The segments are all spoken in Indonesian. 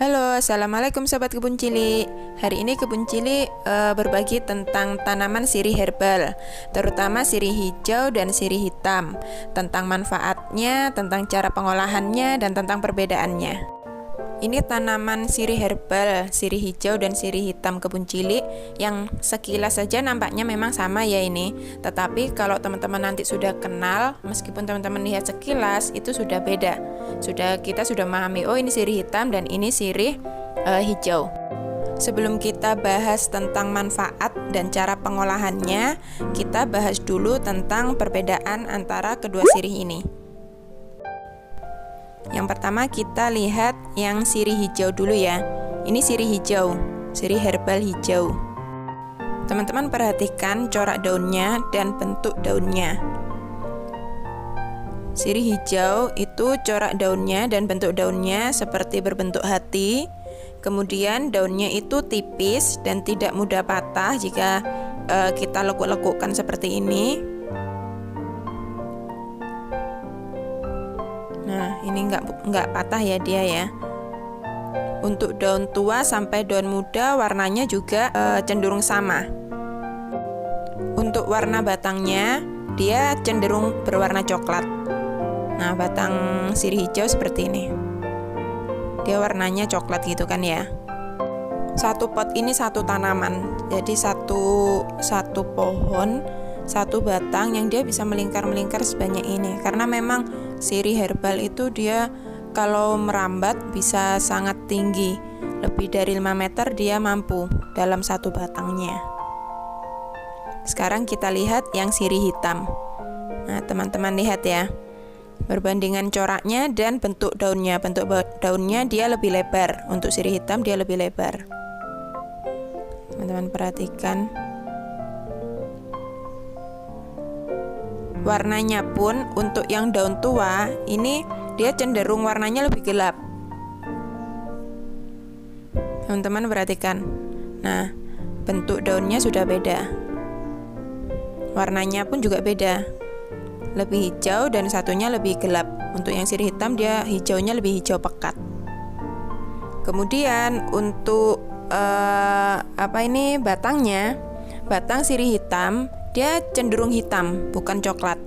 Halo, assalamualaikum sobat kebun cilik. Hari ini kebun cilik berbagi tentang tanaman sirih herbal, terutama sirih hijau dan sirih hitam, tentang manfaatnya, tentang cara pengolahannya, dan tentang perbedaannya. Ini tanaman sirih herbal, sirih hijau dan sirih hitam kebun cilik yang sekilas saja nampaknya memang sama ya ini. Tetapi kalau teman-teman nanti sudah kenal, meskipun teman-teman lihat sekilas itu sudah beda. Kita sudah memahami, oh ini sirih hitam dan ini sirih hijau. Sebelum kita bahas tentang manfaat dan cara pengolahannya, kita bahas dulu tentang perbedaan antara kedua sirih ini. Yang pertama kita lihat yang sirih hijau dulu ya. Ini sirih hijau, sirih herbal hijau. Teman-teman perhatikan corak daunnya dan bentuk daunnya. Sirih hijau itu corak daunnya dan bentuk daunnya seperti berbentuk hati. Kemudian daunnya itu tipis dan tidak mudah patah jika kita lekuk-lekukkan seperti ini. Nah, ini nggak patah ya dia ya. Untuk daun tua sampai daun muda warnanya juga cenderung sama. Untuk warna batangnya dia cenderung berwarna coklat. Nah, batang sirih hijau seperti ini. Dia warnanya coklat gitu kan ya. Satu pot ini satu tanaman. Jadi satu pohon, satu batang yang dia bisa melingkar-melingkar sebanyak ini. Karena memang sirih herbal itu dia kalau merambat bisa sangat tinggi. Lebih dari 5 meter dia mampu dalam satu batangnya. Sekarang kita lihat yang sirih hitam. Nah, teman-teman lihat ya. Perbandingan coraknya dan bentuk daunnya. Bentuk daunnya dia lebih lebar. Untuk sirih hitam dia lebih lebar. Teman-teman perhatikan. Warnanya pun untuk yang daun tua ini dia cenderung warnanya lebih gelap. Teman-teman perhatikan. Nah, bentuk daunnya sudah beda. Warnanya pun juga beda. Lebih hijau dan satunya lebih gelap. Untuk yang sirih hitam dia hijaunya lebih hijau pekat. Kemudian untuk batangnya, batang sirih hitam dia cenderung hitam, bukan coklat.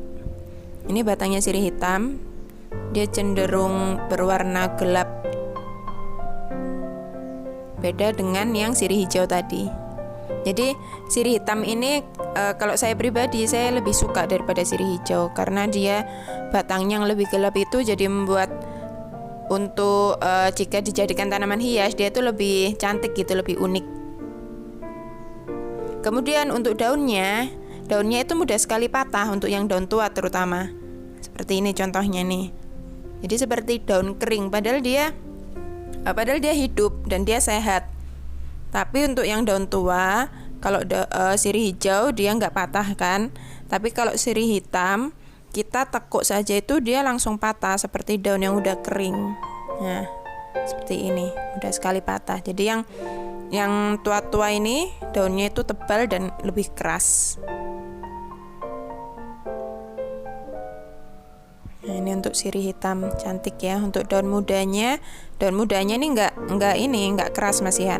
Ini batangnya sirih hitam, dia cenderung berwarna gelap. Beda dengan yang sirih hijau tadi. Jadi sirih hitam ini kalau saya pribadi saya lebih suka daripada sirih hijau karena dia batangnya yang lebih gelap itu jadi membuat untuk jika dijadikan tanaman hias dia itu lebih cantik gitu, lebih unik. Kemudian untuk daunnya itu mudah sekali patah untuk yang daun tua terutama. Seperti ini contohnya nih. Jadi seperti daun kering padahal dia hidup dan dia sehat. Tapi untuk yang daun tua, kalau sirih hijau dia nggak patah kan. Tapi kalau sirih hitam, kita tekuk saja itu dia langsung patah seperti daun yang udah kering. Nah, seperti ini, mudah sekali patah. Jadi yang tua-tua ini daunnya itu tebal dan lebih keras. Nah, ini untuk sirih hitam cantik ya. Untuk daun mudanya ini nggak keras masih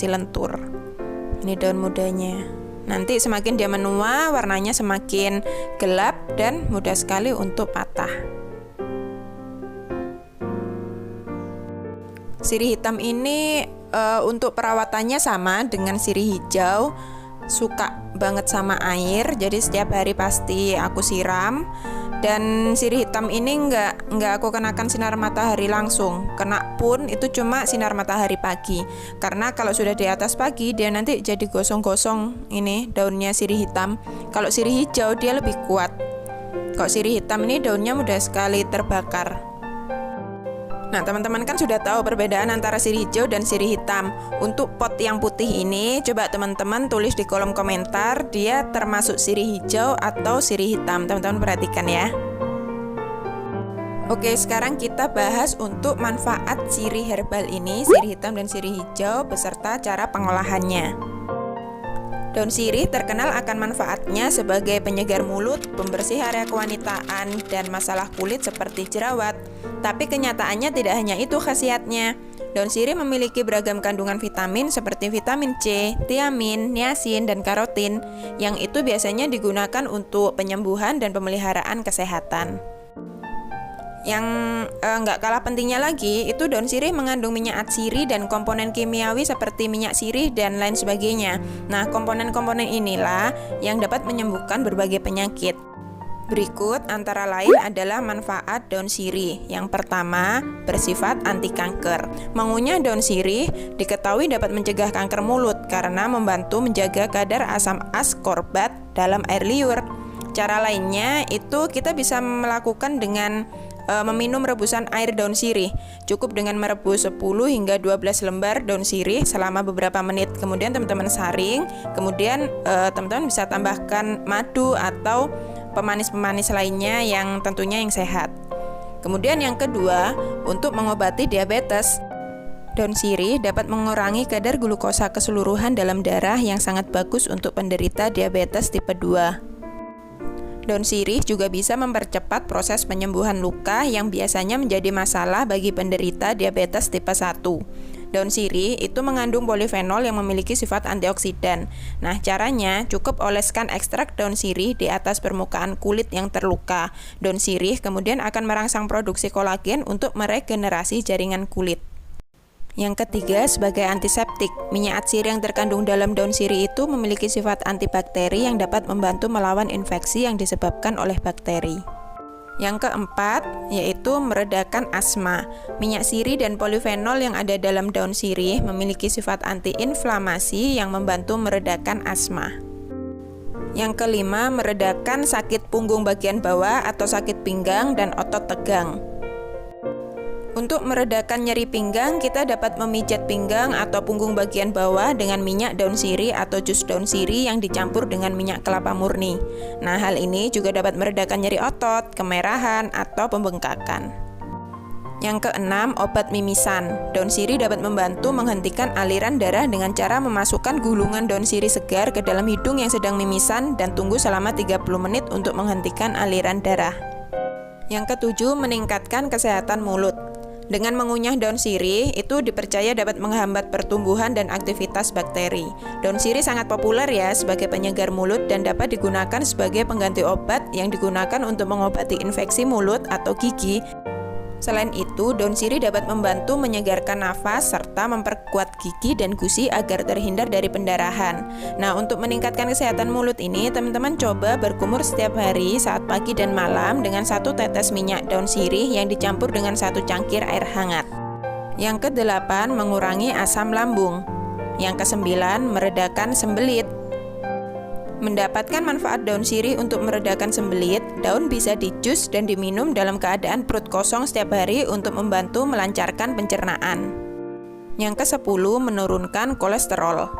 lentur. Ini daun mudanya. Nanti semakin dia menua, warnanya semakin gelap dan mudah sekali untuk patah. Sirih hitam ini untuk perawatannya sama dengan sirih hijau. Suka banget sama air, jadi setiap hari pasti aku siram. Dan sirih hitam ini nggak aku kenakan sinar matahari langsung. Kena pun itu cuma sinar matahari pagi. Karena kalau sudah di atas pagi dia nanti jadi gosong-gosong ini daunnya sirih hitam. Kalau sirih hijau dia lebih kuat. Kalau sirih hitam ini daunnya mudah sekali terbakar. Nah, teman-teman kan sudah tahu perbedaan antara sirih hijau dan sirih hitam. Untuk pot yang putih ini, coba teman-teman tulis di kolom komentar dia termasuk sirih hijau atau sirih hitam. Teman-teman perhatikan ya. Oke, sekarang kita bahas untuk manfaat sirih herbal ini, sirih hitam dan sirih hijau beserta cara pengolahannya. Daun sirih terkenal akan manfaatnya sebagai penyegar mulut, pembersih area kewanitaan, dan masalah kulit seperti jerawat. Tapi kenyataannya tidak hanya itu khasiatnya. Daun sirih memiliki beragam kandungan vitamin seperti vitamin C, tiamin, niacin, dan karotin, yang itu biasanya digunakan untuk penyembuhan dan pemeliharaan kesehatan. Yang nggak kalah pentingnya lagi, itu daun sirih mengandung minyak atsiri dan komponen kimiawi seperti minyak sirih dan lain sebagainya. Nah, komponen-komponen inilah yang dapat menyembuhkan berbagai penyakit. Berikut antara lain adalah manfaat daun sirih. Yang pertama, bersifat anti kanker. Mengunyah daun sirih diketahui dapat mencegah kanker mulut karena membantu menjaga kadar asam askorbat dalam air liur. Cara lainnya itu kita bisa melakukan dengan meminum rebusan air daun sirih. Cukup dengan merebus 10 hingga 12 lembar daun sirih selama beberapa menit. Kemudian teman-teman saring, kemudian teman-teman bisa tambahkan madu atau pemanis-pemanis lainnya yang tentunya yang sehat. Kemudian yang kedua, untuk mengobati diabetes. Daun sirih dapat mengurangi kadar glukosa keseluruhan dalam darah yang sangat bagus untuk penderita diabetes tipe 2. Daun sirih juga bisa mempercepat proses penyembuhan luka yang biasanya menjadi masalah bagi penderita diabetes tipe 1. Daun sirih itu mengandung polifenol yang memiliki sifat antioksidan. Nah, caranya cukup oleskan ekstrak daun sirih di atas permukaan kulit yang terluka. Daun sirih kemudian akan merangsang produksi kolagen untuk meregenerasi jaringan kulit. Yang ketiga, sebagai antiseptik, minyak atsiri yang terkandung dalam daun sirih itu memiliki sifat antibakteri yang dapat membantu melawan infeksi yang disebabkan oleh bakteri. Yang keempat, yaitu meredakan asma. Minyak sirih dan polifenol yang ada dalam daun sirih memiliki sifat antiinflamasi yang membantu meredakan asma. Yang kelima, meredakan sakit punggung bagian bawah atau sakit pinggang dan otot tegang. Untuk meredakan nyeri pinggang, kita dapat memijat pinggang atau punggung bagian bawah dengan minyak daun sirih atau jus daun sirih yang dicampur dengan minyak kelapa murni. Nah, hal ini juga dapat meredakan nyeri otot, kemerahan, atau pembengkakan. Yang keenam, obat mimisan. Daun sirih dapat membantu menghentikan aliran darah dengan cara memasukkan gulungan daun sirih segar ke dalam hidung yang sedang mimisan dan tunggu selama 30 menit untuk menghentikan aliran darah. Yang ketujuh, meningkatkan kesehatan mulut. Dengan mengunyah daun sirih, itu dipercaya dapat menghambat pertumbuhan dan aktivitas bakteri. Daun sirih sangat populer ya sebagai penyegar mulut dan dapat digunakan sebagai pengganti obat yang digunakan untuk mengobati infeksi mulut atau gigi. Selain itu, daun sirih dapat membantu menyegarkan nafas serta memperkuat gigi dan gusi agar terhindar dari pendarahan. Nah, untuk meningkatkan kesehatan mulut ini, teman-teman coba berkumur setiap hari saat pagi dan malam dengan 1 tetes minyak daun sirih yang dicampur dengan 1 cangkir air hangat. Yang kedelapan, mengurangi asam lambung. Yang kesembilan, meredakan sembelit. Mendapatkan manfaat daun sirih untuk meredakan sembelit, daun bisa dijus dan diminum dalam keadaan perut kosong setiap hari untuk membantu melancarkan pencernaan. Yang ke-10, menurunkan kolesterol.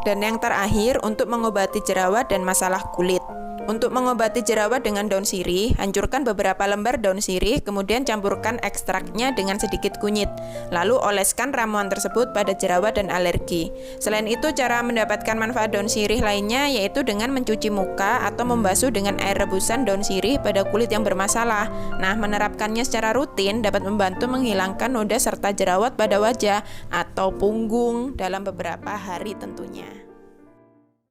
Dan yang terakhir, untuk mengobati jerawat dan masalah kulit. Untuk mengobati jerawat dengan daun sirih, hancurkan beberapa lembar daun sirih, kemudian campurkan ekstraknya dengan sedikit kunyit. Lalu oleskan ramuan tersebut pada jerawat dan alergi. Selain itu, cara mendapatkan manfaat daun sirih lainnya yaitu dengan mencuci muka atau membasuh dengan air rebusan daun sirih pada kulit yang bermasalah. Nah, menerapkannya secara rutin dapat membantu menghilangkan noda serta jerawat pada wajah atau punggung dalam beberapa hari tentunya.